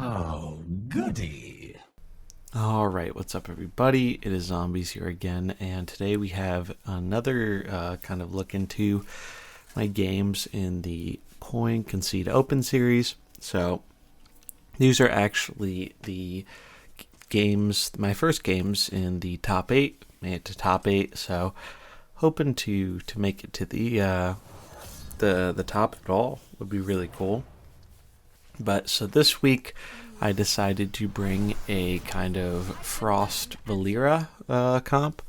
Oh, goody. Alright, what's up everybody? It is Zombies here again, and today we have another kind of look into my games in the Coin Concede Open series. So, these are actually the games, my first games in the top 8, made it to top 8, so hoping to make it to the top at all would be really cool. But so this week, I decided to bring a kind of Frost Valeera comp,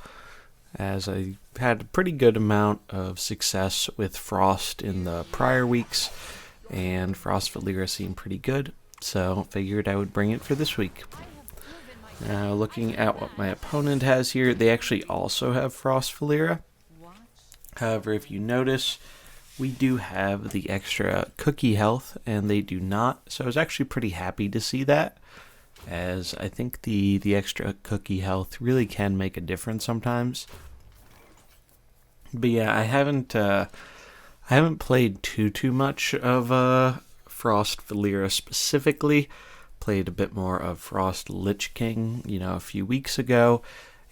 as I had a pretty good amount of success with Frost in the prior weeks, and Frost Valeera seemed pretty good, so figured I would bring it for this week. Now, looking at what my opponent has here, they actually also have Frost Valeera. However, if you notice, we do have the extra cookie health, and they do not. So I was actually pretty happy to see that, as I think the extra cookie health really can make a difference sometimes. But yeah, I haven't played too much of Frost Valeera specifically. Played a bit more of Frost Lich King, a few weeks ago,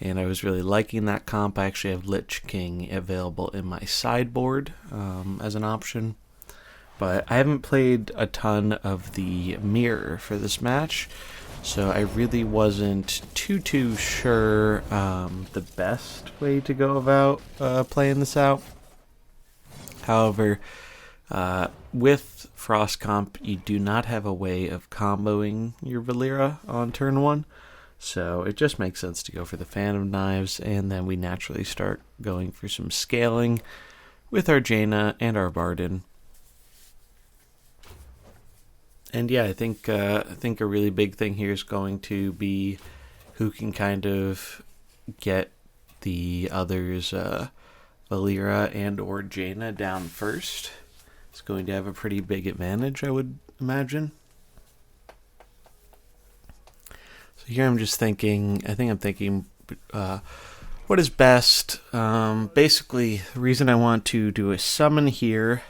and I was really liking that comp. I actually have Lich King available in my sideboard as an option. But I haven't played a ton of the mirror for this match, so I really wasn't too sure the best way to go about playing this out. However, with Frost Comp, you do not have a way of comboing your Valeera on turn 1. So it just makes sense to go for the Phantom Knives, and then we naturally start going for some scaling with our Jaina and our Varden. And yeah, I think a really big thing here is going to be who can kind of get the others, Valeera and or Jaina, down first. It's going to have a pretty big advantage, I would imagine. So here I'm just thinking, what is best? Basically, the reason I want to do a summon here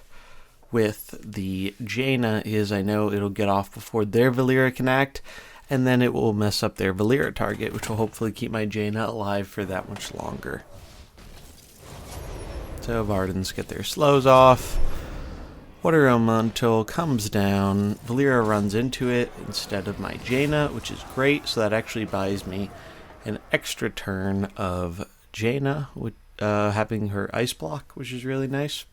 with the Jaina is I know it'll get off before their Valeera can act, and then it will mess up their Valeera target, which will hopefully keep my Jaina alive for that much longer. So Vardens get their slows off. Water Elemental comes down, Valeera runs into it instead of my Jaina, which is great, so that actually buys me an extra turn of Jaina, with having her ice block, which is really nice.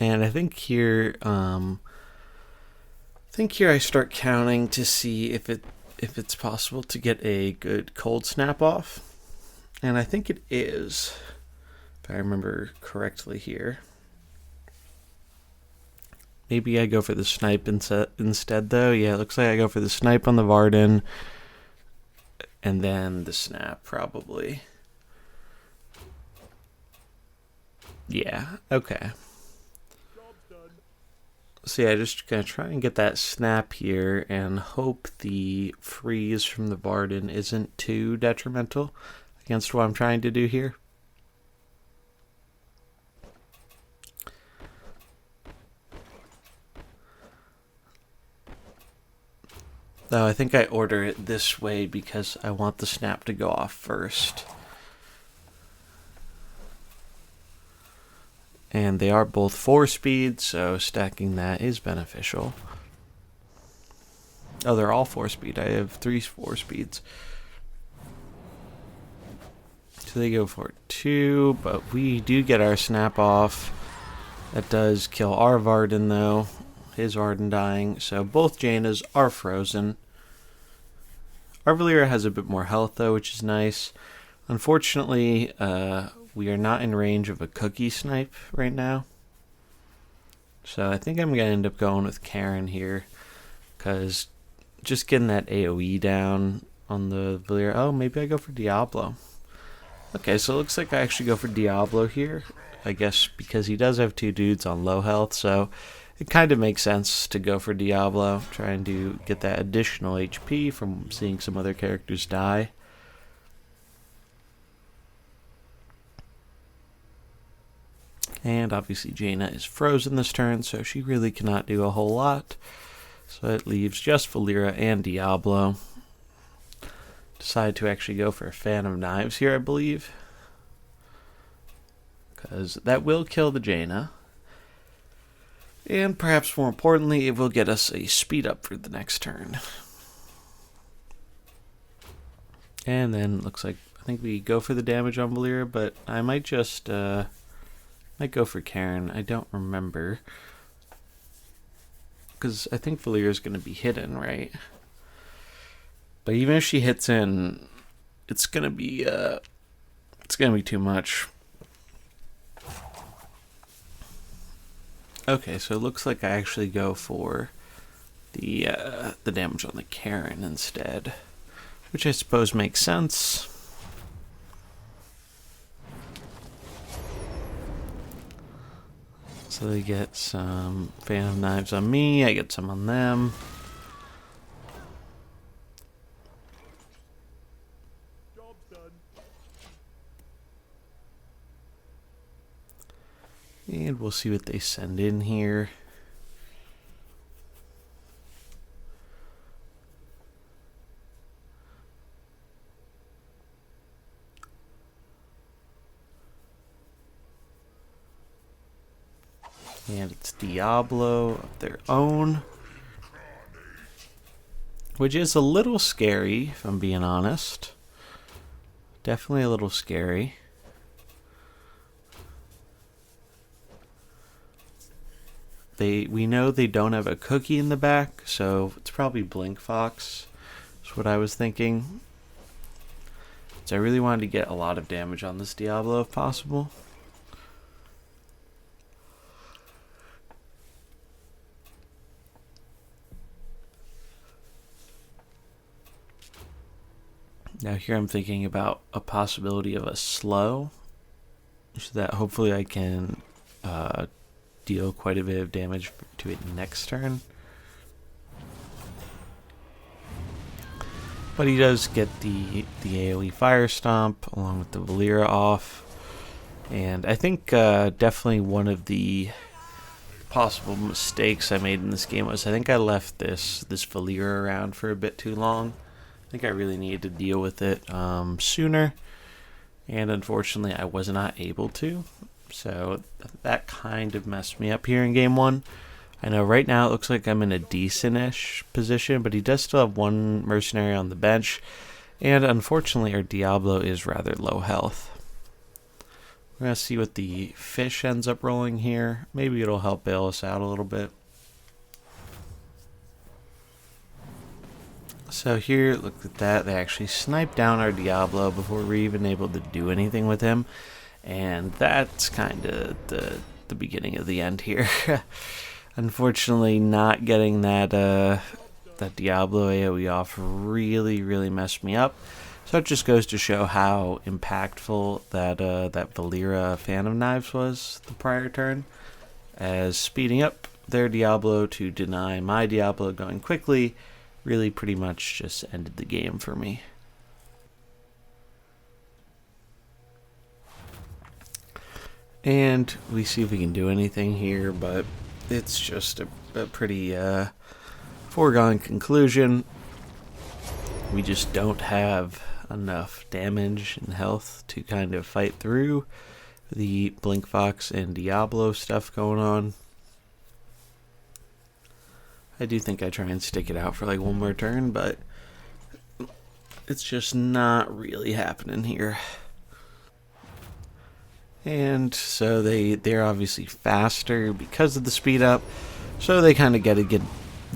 And I think here I start counting to see if it's possible to get a good cold snap off, and I think it is. If I remember correctly here. Maybe I go for the snipe instead, though. Yeah, it looks like I go for the snipe on the Varden, and then the snap, probably. Yeah, okay. So yeah, just gonna try and get that snap here, and hope the freeze from the Varden isn't too detrimental against what I'm trying to do here. Though I think I order it this way because I want the snap to go off first. And they are both 4 speed, so stacking that is beneficial. Oh, they're all 4 speed. I have 3 4 speeds. So they go for 2, but we do get our snap off. That does kill our Varden, though. His Varden dying, so both Jainas are frozen. Our Valeera has a bit more health, though, which is nice. Unfortunately, we are not in range of a cookie snipe right now. So I think I'm going to end up going with Karen here, because just getting that AoE down on the Valeera. Oh, maybe I go for Diablo. Okay, so it looks like I actually go for Diablo here. I guess because he does have 2 dudes on low health, so it kind of makes sense to go for Diablo, trying to get that additional HP from seeing some other characters die. And obviously Jaina is frozen this turn, so she really cannot do a whole lot. So it leaves just Valeera and Diablo. Decide to actually go for a Fan of Knives here, I believe. Because that will kill the Jaina. And perhaps more importantly, it will get us a speed up for the next turn. And then looks like I think we go for the damage on Valeera, but I might just might go for Karen. I don't remember. Because I think Valeera's going to be hidden, right? But even if she hits in, it's going to be too much. Okay, so it looks like I actually go for the damage on the Karen instead, which I suppose makes sense. So they get some Fan of Knives on me, I get some on them. Job's done. And we'll see what they send in here. And it's Diablo of their own, which is a little scary, if I'm being honest. Definitely a little scary. We know they don't have a cookie in the back, so it's probably Blink Fox. That's what I was thinking. So I really wanted to get a lot of damage on this Diablo if possible. Now here I'm thinking about a possibility of a slow, so that hopefully I can deal quite a bit of damage to it next turn. But he does get the AoE Fire Stomp along with the Valeera off. And I think definitely one of the possible mistakes I made in this game was I think I left this Valeera around for a bit too long. I think I really needed to deal with it sooner, and unfortunately I was not able to. So that kind of messed me up here in game one. I know right now it looks like I'm in a decent-ish position, but he does still have one mercenary on the bench, and unfortunately our Diablo is rather low health. We're going to see what the fish ends up rolling here. Maybe it'll help bail us out a little bit. So here, look at that. They actually sniped down our Diablo before we're even able to do anything with him. And that's kind of the beginning of the end here. Unfortunately, not getting that Diablo AoE off really messed me up. So it just goes to show how impactful that Valeera Fan of Knives was the prior turn, as speeding up their Diablo to deny my Diablo going quickly really pretty much just ended the game for me. And we see if we can do anything here, but it's just a pretty foregone conclusion. We just don't have enough damage and health to kind of fight through the Blink Fox and Diablo stuff going on. I do think I try and stick it out for like one more turn, but it's just not really happening here. And so they're obviously faster because of the speed up, so they kind of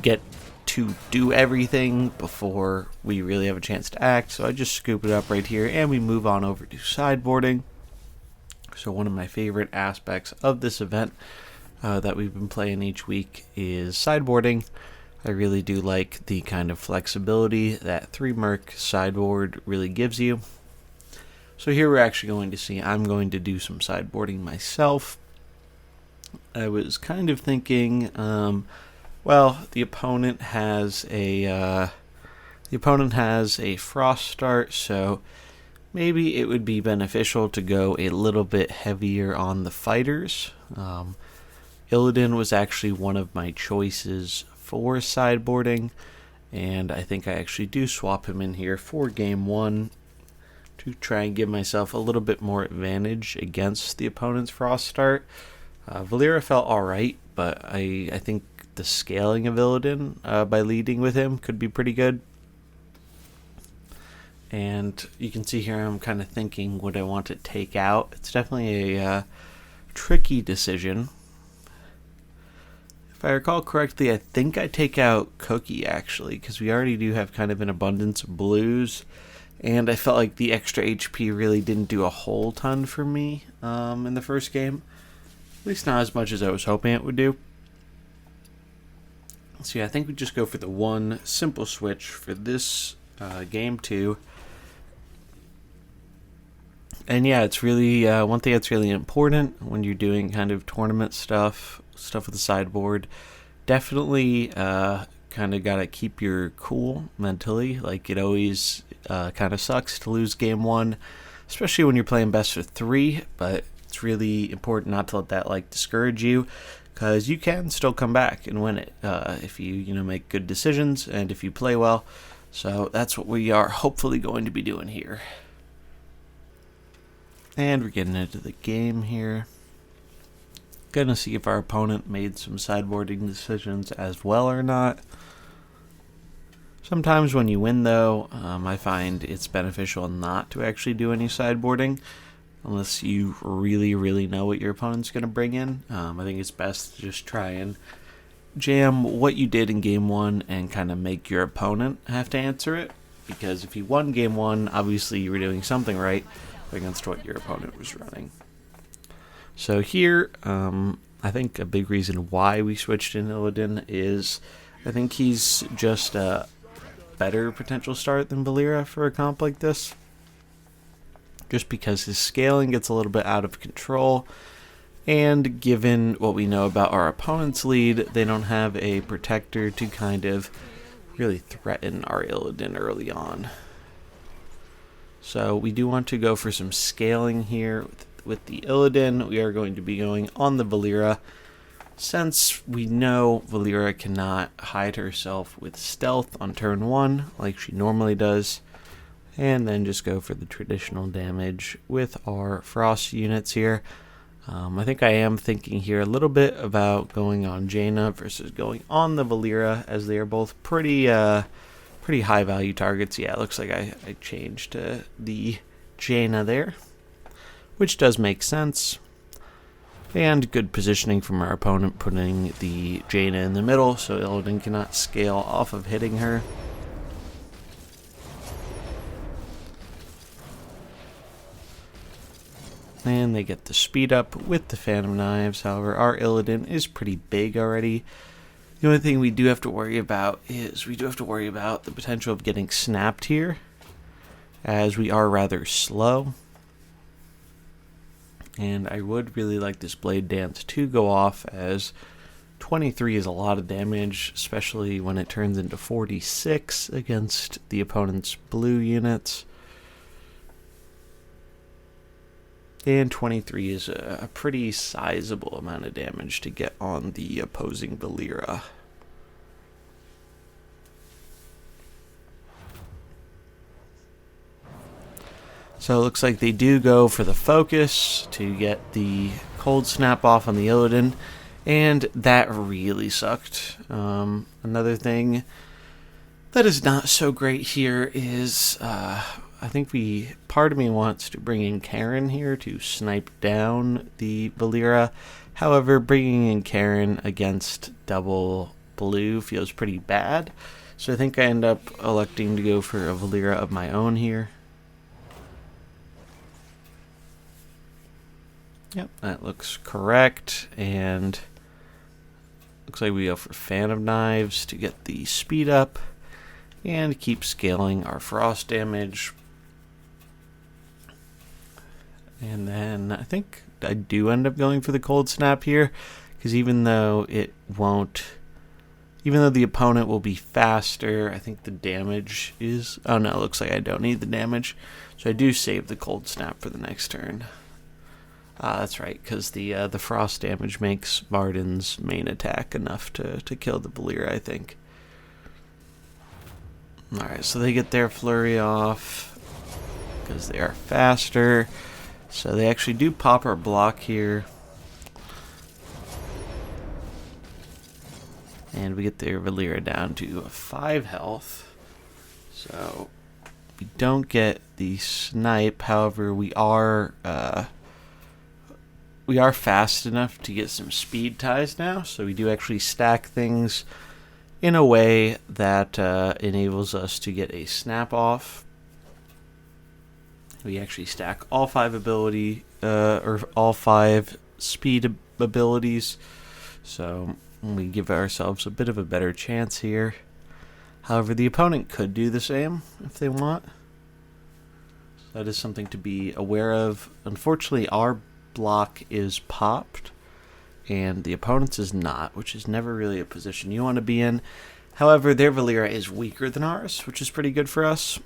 get to do everything before we really have a chance to act. So I just scoop it up right here, and we move on over to sideboarding. So one of my favorite aspects of this event that we've been playing each week is sideboarding. I really do like the kind of flexibility that 3-Merc sideboard really gives you. So here we're actually going to see, I'm going to do some sideboarding myself. I was kind of thinking, well, the opponent has a frost start, so maybe it would be beneficial to go a little bit heavier on the fighters Illidan was actually one of my choices for sideboarding, and I think I actually do swap him in here for game 1 to try and give myself a little bit more advantage against the opponent's Frost start. Valeera felt alright, but I think the scaling of Illidan by leading with him could be pretty good. And you can see here I'm kind of thinking what I want to take out. It's definitely a tricky decision. If I recall correctly, I think I take out Cookie, actually, because we already do have kind of an abundance of blues, and I felt like the extra HP really didn't do a whole ton for me in the first game. At least not as much as I was hoping it would do. So yeah, I think we just go for the one simple switch for this game 2. And yeah, it's really one thing that's really important when you're doing kind of tournament stuff with the sideboard. Definitely kind of gotta keep your cool mentally. Like, it always kind of sucks to lose game 1, especially when you're playing best of 3. But it's really important not to let that discourage you, because you can still come back and win it if you make good decisions and if you play well. So that's what we are hopefully going to be doing here. And we're getting into the game here. Gonna see if our opponent made some sideboarding decisions as well or not. Sometimes when you win, though, I find it's beneficial not to actually do any sideboarding unless you really, really know what your opponent's going to bring in. I think it's best to just try and jam what you did in game 1 and kind of make your opponent have to answer it. Because if you won game 1, obviously you were doing something right against what your opponent was running. So here, I think a big reason why we switched in Illidan is I think he's just a better potential start than Valeera for a comp like this. Just because his scaling gets a little bit out of control, and given what we know about our opponent's lead, they don't have a protector to kind of really threaten our Illidan early on. So we do want to go for some scaling here with the Illidan. We are going to be going on the Valeera, since we know Valeera cannot hide herself with stealth on turn 1 like she normally does, and then just go for the traditional damage with our Frost units here. I think I am thinking here a little bit about going on Jaina versus going on the Valeera, as they are both pretty high value targets. Yeah, it looks like I changed to the Jaina there, which does make sense. And good positioning from our opponent, putting the Jaina in the middle so Illidan cannot scale off of hitting her. And they get the speed up with the Phantom Knives. However, our Illidan is pretty big already. The only thing we do have to worry about is the potential of getting snapped here, as we are rather slow. And I would really like this Blade Dance to go off, as 23 is a lot of damage, especially when it turns into 46 against the opponent's blue units. And 23 is a pretty sizable amount of damage to get on the opposing Valeera. So it looks like they do go for the focus to get the cold snap off on the Illidan, and that really sucked. Another thing that is not so great here is I think part of me wants to bring in Karen here to snipe down the Valeera. However, bringing in Karen against double blue feels pretty bad, so I think I end up electing to go for a Valeera of my own here. Yep, that looks correct, and looks like we go for Phantom Knives to get the speed up and keep scaling our frost damage. And then I think I do end up going for the cold snap here, because even though the opponent will be faster, I think the damage is... Oh no, it looks like I don't need the damage, so I do save the cold snap for the next turn. That's right, because the frost damage makes Varden's main attack enough to kill the Valeera, I think. Alright, so they get their flurry off because they are faster. So they actually do pop our block here. And we get their Valeera down to 5 health. So we don't get the snipe. However, we are fast enough to get some speed ties now. So we do actually stack things in a way that enables us to get a snap off. We actually stack all 5 ability or all 5 speed abilities. So we give ourselves a bit of a better chance here. However, the opponent could do the same if they want. That is something to be aware of. Unfortunately, our block is popped, and the opponent's is not, which is never really a position you want to be in. However, their Valeera is weaker than ours, which is pretty good for us.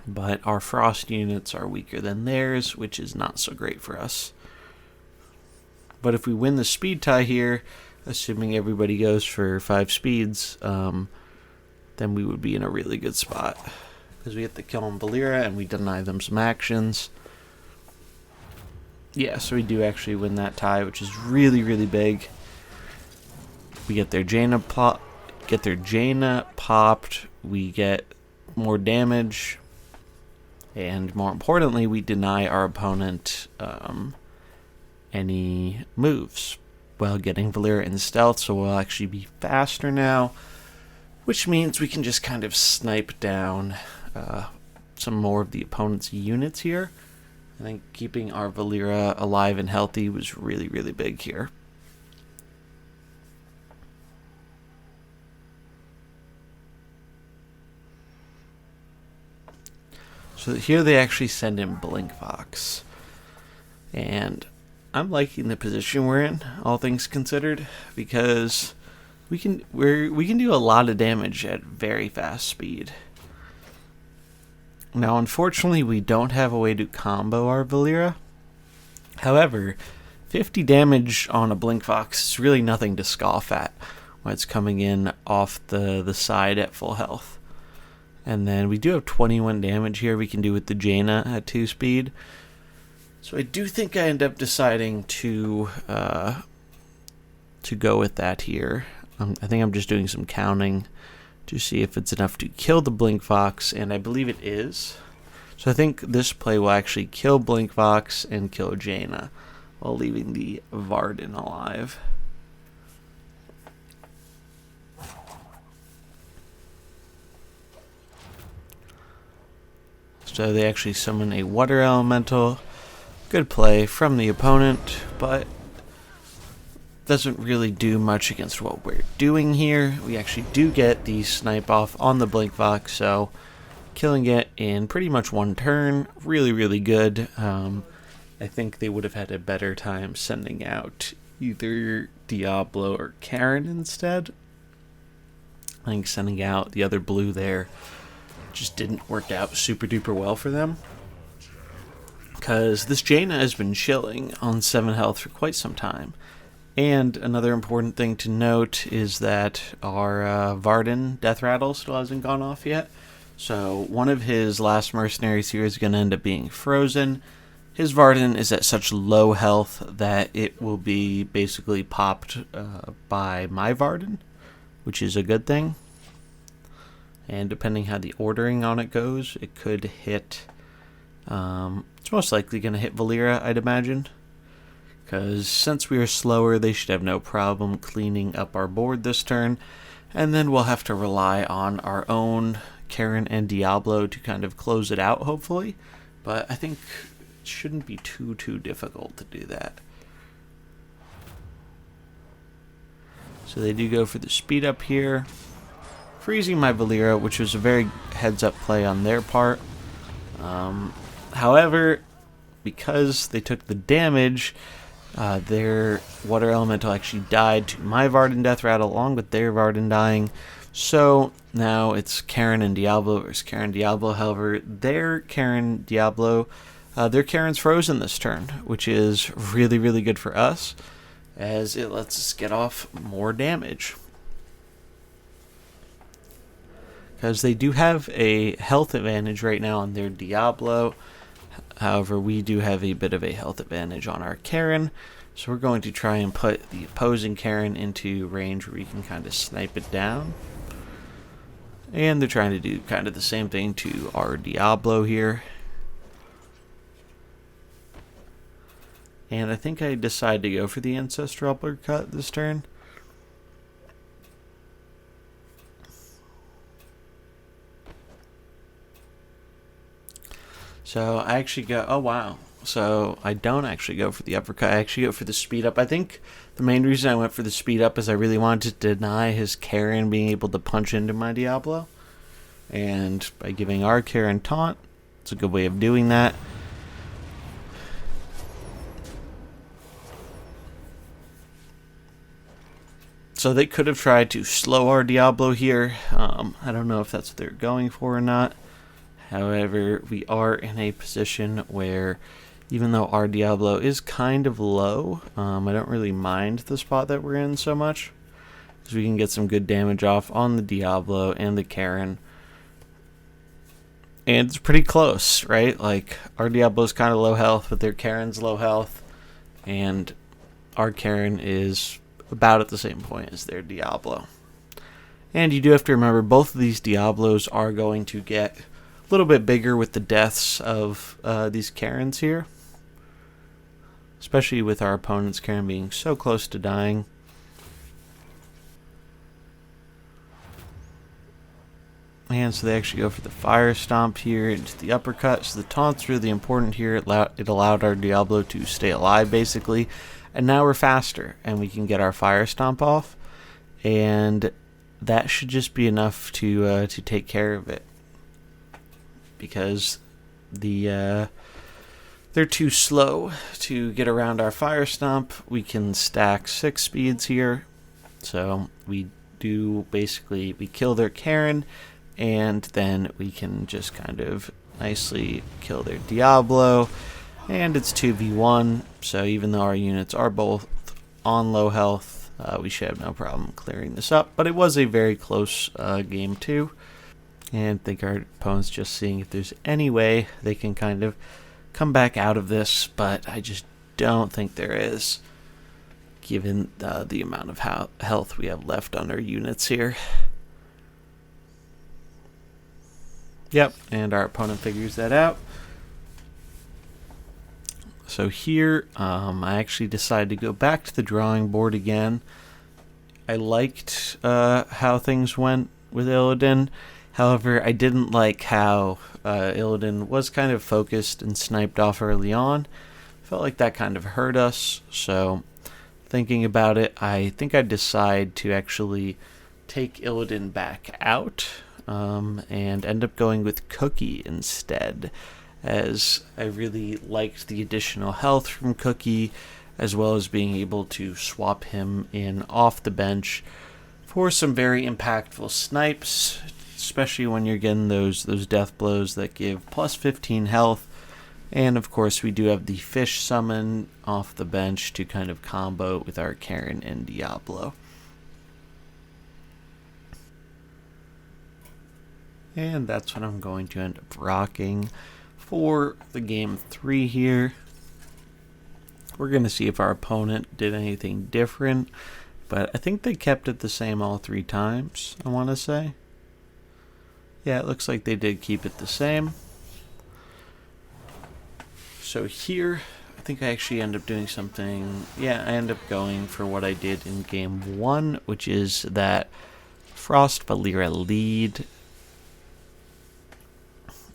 But our frost units are weaker than theirs, which is not so great for us. But if we win the speed tie here, assuming everybody goes for 5 speeds, then we would be in a really good spot. Because we get the kill on Valeera and we deny them some actions. Yeah, so we do actually win that tie, which is really, really big. We get their Jaina popped. We get more damage. And more importantly, we deny our opponent any moves while getting Valeera in stealth, so we'll actually be faster now, which means we can just kind of snipe down some more of the opponent's units here. I think keeping our Valeera alive and healthy was really, really big here. So here they actually send in Blinkfox. And I'm liking the position we're in, all things considered, because we can do a lot of damage at very fast speed. Now, unfortunately, we don't have a way to combo our Valeera. However, 50 damage on a Blinkfox is really nothing to scoff at when it's coming in off the side at full health. And then we do have 21 damage here we can do with the Jaina at 2 speed. So I do think I end up deciding to go with that here. I think I'm just doing some counting to see if it's enough to kill the Blinkfox, and I believe it is. So I think this play will actually kill Blinkfox and kill Jaina, while leaving the Varden alive. So they actually summon a Water Elemental. Good play from the opponent, but doesn't really do much against what we're doing here. We actually do get the snipe off on the Blinkfox, so killing it in pretty much one turn. Really, really good. I think they would have had a better time sending out either Diablo or Karen instead. I think sending out the other blue there just didn't work out super duper well for them, because this Jaina has been chilling on 7 health for quite some time. And another important thing to note is that our Varden Death Rattle still hasn't gone off yet. So one of his last Mercenaries here is going to end up being frozen. His Varden is at such low health that it will be basically popped by my Varden, which is a good thing. And depending how the ordering on it goes, it could hit... it's most likely going to hit Valeera, I'd imagine. Because since we are slower, they should have no problem cleaning up our board this turn. And then we'll have to rely on our own Karen and Diablo to kind of close it out, hopefully. But I think it shouldn't be too difficult to do that. So they do go for the speed up here, freezing my Valeera, which was a very heads-up play on their part. However, because they took the damage, their Water Elemental actually died to my Varden Death Rattle along with their Varden dying. So now it's Karen and Diablo versus Karen Diablo. However, their Karen Diablo their Karen's frozen this turn, which is really, really good for us, as it lets us get off more damage. Because they do have a health advantage right now on their Diablo. However, we do have a bit of a health advantage on our Karen. So we're going to try and put the opposing Karen into range where we can kind of snipe it down. And they're trying to do kind of the same thing to our Diablo here. And I think I decided to go for the Ancestral Uppercut this turn. So I actually go, oh wow. So I don't actually go for the uppercut. I actually go for the speed up. I think the main reason I went for the speed up is I really wanted to deny his Karen being able to punch into my Diablo. And by giving our Karen taunt, it's a good way of doing that. So they could have tried to slow our Diablo here. I don't know if that's what they're going for or not. However, we are in a position where, even though our Diablo is kind of low, I don't really mind the spot that we're in so much, because we can get some good damage off on the Diablo and the Karen. And it's pretty close, right? Like, our Diablo's kind of low health, but their Karen's low health, and our Karen is about at the same point as their Diablo. And you do have to remember, both of these Diablos are going to get a little bit bigger with the deaths of these Karens here, especially with our opponent's Karen being so close to dying. And so they actually go for the Fire Stomp here into the uppercut. So the taunt's really important here. It allowed our Diablo to stay alive, basically. And now we're faster, and we can get our Fire Stomp off. And that should just be enough to take care of it. Because they're too slow to get around our Fire Stomp. We can stack 6 speeds here. So we do basically, we kill their Karen, and then we can just kind of nicely kill their Diablo. And it's 2v1, so even though our units are both on low health, we should have no problem clearing this up. But it was a very close game too. And I think our opponent's just seeing if there's any way they can kind of come back out of this, but I just don't think there is, given the amount of health we have left on our units here. Yep, and our opponent figures that out. So here, I actually decided to go back to the drawing board again. I liked how things went with Illidan. However, I didn't like how Illidan was kind of focused and sniped off early on. Felt like that kind of hurt us. So, thinking about it, I think I decide to actually take Illidan back out and end up going with Cookie instead, as I really liked the additional health from Cookie, as well as being able to swap him in off the bench for some very impactful snipes, especially when you're getting those death blows that give plus 15 health. And of course we do have the fish summon off the bench to kind of combo with our Karen and Diablo. And that's what I'm going to end up rocking for the game 3 here. We're going to see if our opponent did anything different, but I think they kept it the same all 3 times, I want to say. Yeah, it looks like they did keep it the same. So here, I think I actually end up doing something. Yeah, I end up going for what I did in game 1, which is that Frost Valeera lead.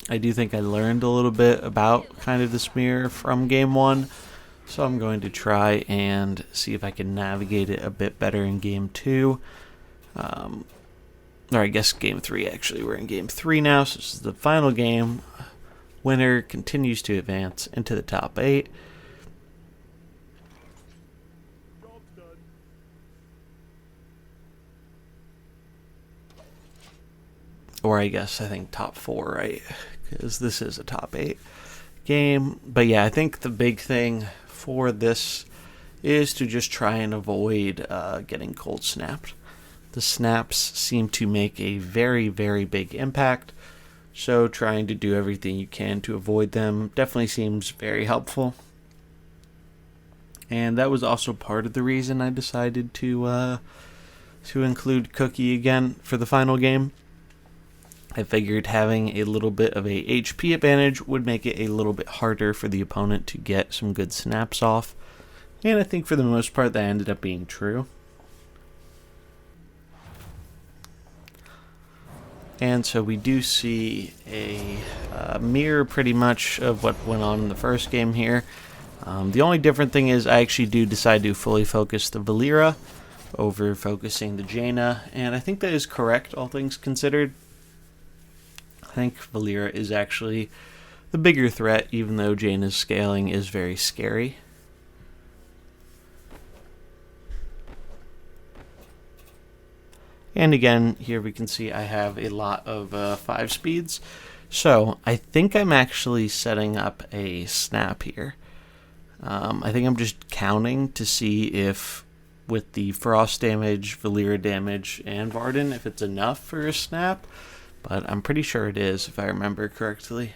I do think I learned a little bit about kind of this mirror from game 1, so I'm going to try and see if I can navigate it a bit better in game 2. Or I guess game 3 actually. We're in game 3 now, so this is the final game. Winner continues to advance into the top 8. Job's done. Or I guess I think top 4, right? Because this is a top 8. game. But yeah, I think the big thing for this is to just try and avoid getting cold snapped. The snaps seem to make a very, very big impact, so trying to do everything you can to avoid them definitely seems very helpful. And that was also part of the reason I decided to include Cookie again for the final game. I figured having a little bit of a HP advantage would make it a little bit harder for the opponent to get some good snaps off. And I think for the most part that ended up being true. And so we do see a mirror pretty much of what went on in the first game here. The only different thing is I actually do decide to fully focus the Valeera over focusing the Jaina, and I think that is correct, all things considered. I think Valeera is actually the bigger threat, even though Jaina's scaling is very scary. And again, here we can see I have a lot of 5 speeds. So I think I'm actually setting up a snap here. I think I'm just counting to see if with the frost damage, Valeera damage, and Varden, if it's enough for a snap. But I'm pretty sure it is, if I remember correctly.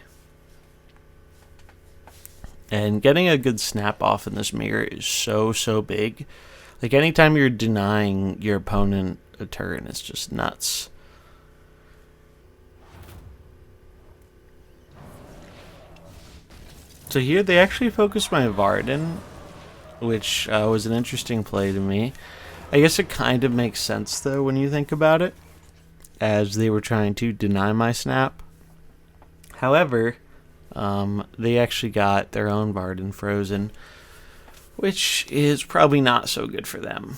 And getting a good snap off in this mirror is so big. Like anytime you're denying your opponent a turn, it's just nuts. So here they actually focused my Varden, which was an interesting play to me. I guess it kind of makes sense though when you think about it, as they were trying to deny my snap. However, they actually got their own Varden frozen, which is probably not so good for them,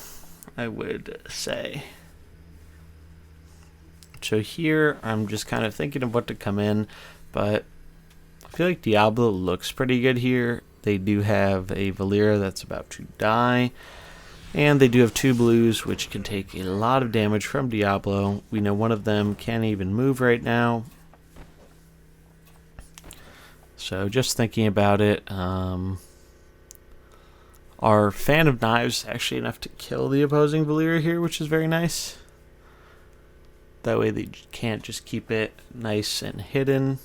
I would say. So here I'm just kind of thinking of what to come in, but I feel like Diablo looks pretty good here. They do have a Valeera that's about to die, and they do have 2 blues, which can take a lot of damage from Diablo. We know one of them can't even move right now. So just thinking about it, our Fan of Knives is actually enough to kill the opposing Valeera here, which is very nice. That way they can't just keep it nice and hidden.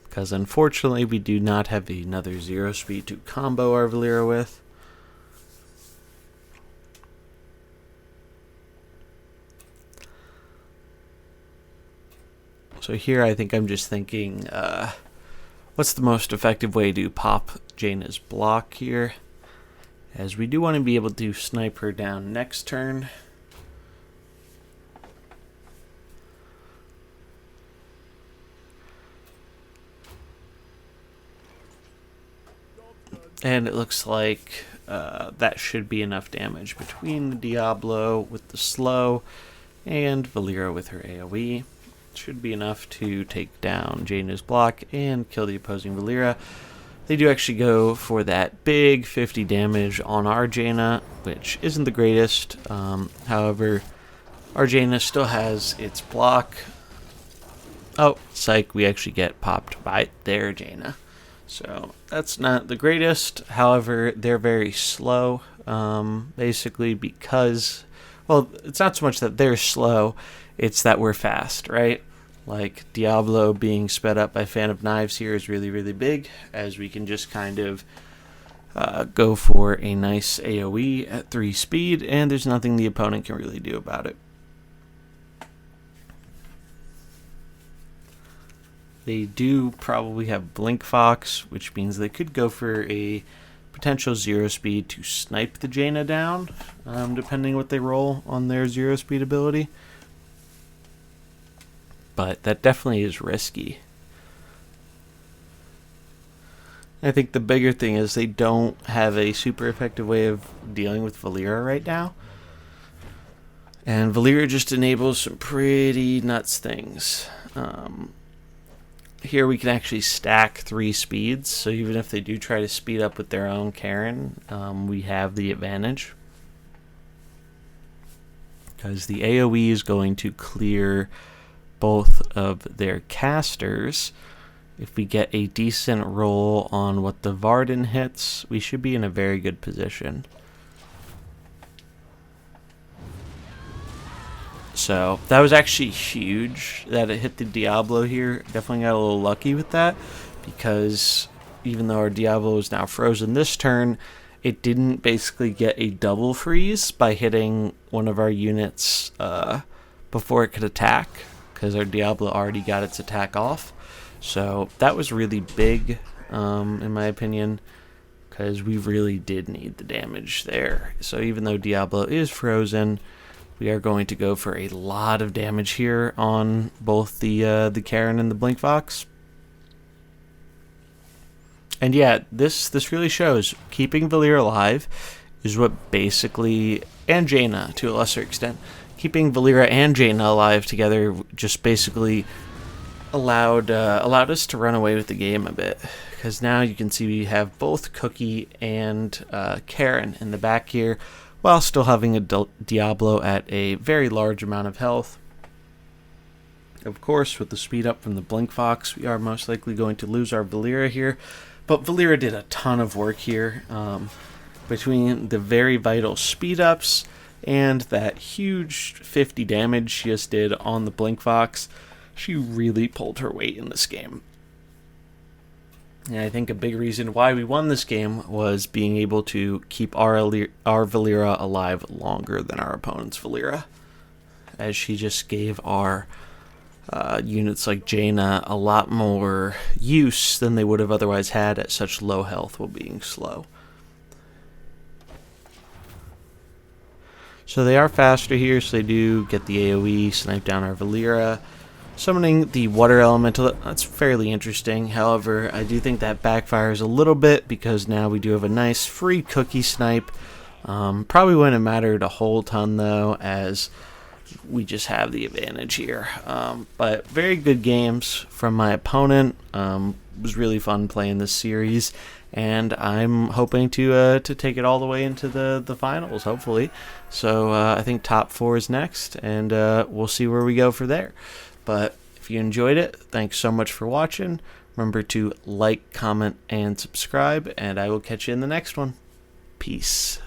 Because unfortunately we do not have another 0 speed to combo our Valeera with. So here I think I'm just thinking, what's the most effective way to pop Jaina's block here? As we do want to be able to snipe her down next turn. And it looks like that should be enough damage between the Diablo with the slow and Valeera with her AoE. Should be enough to take down Jaina's block and kill the opposing Valeera. They do actually go for that big 50 damage on our Jaina, which isn't the greatest. However, our Jaina still has its block. Oh, psych, we actually get popped by their Jaina. So that's not the greatest. However, they're very slow, basically because, well, it's not so much that they're slow, it's that we're fast, right? Like Diablo being sped up by Fan of Knives here is really big, as we can just kind of go for a nice AoE at 3 speed, and there's nothing the opponent can really do about it. They do probably have Blink Fox, which means they could go for a potential 0 speed to snipe the Jaina down, depending what they roll on their 0 speed ability. But that definitely is risky. I think the bigger thing is they don't have a super effective way of dealing with Valeera right now. And Valeera just enables some pretty nuts things. Here we can actually stack 3 speeds, so even if they do try to speed up with their own Karen, we have the advantage. Because the AoE is going to clear both of their casters, if we get a decent roll on what the Varden hits, we should be in a very good position. So that was actually huge that it hit the Diablo here. Definitely got a little lucky with that, because even though our Diablo is now frozen this turn, it didn't basically get a double freeze by hitting one of our units before it could attack, because our Diablo already got its attack off. So that was really big, in my opinion, because we really did need the damage there. So even though Diablo is frozen, we are going to go for a lot of damage here on both the Karen and the Blink Fox. And yeah, this really shows keeping Valeera alive is what basically, and Jaina to a lesser extent, keeping Valeera and Jaina alive together just basically allowed us to run away with the game a bit. Because now you can see we have both Cookie and Karen in the back here, while still having a Diablo at a very large amount of health. Of course, with the speed up from the Blink Fox, we are most likely going to lose our Valeera here. But Valeera did a ton of work here, between the very vital speed ups and that huge 50 damage she just did on the Blink Fox. She really pulled her weight in this game. And I think a big reason why we won this game was being able to keep our Valeera alive longer than our opponent's Valeera, as she just gave our units like Jaina a lot more use than they would have otherwise had at such low health while being slow. So they are faster here, so they do get the AoE, snipe down our Valeera. Summoning the Water Elemental, that's fairly interesting. However, I do think that backfires a little bit, because now we do have a nice free Cookie snipe. Probably wouldn't have mattered a whole ton though, as we just have the advantage here. But very good games from my opponent. It was really fun playing this series, and I'm hoping to take it all the way into the finals, hopefully. So I think top 4 is next, and we'll see where we go from there. But if you enjoyed it, thanks so much for watching. Remember to like, comment, and subscribe, and I will catch you in the next one. Peace.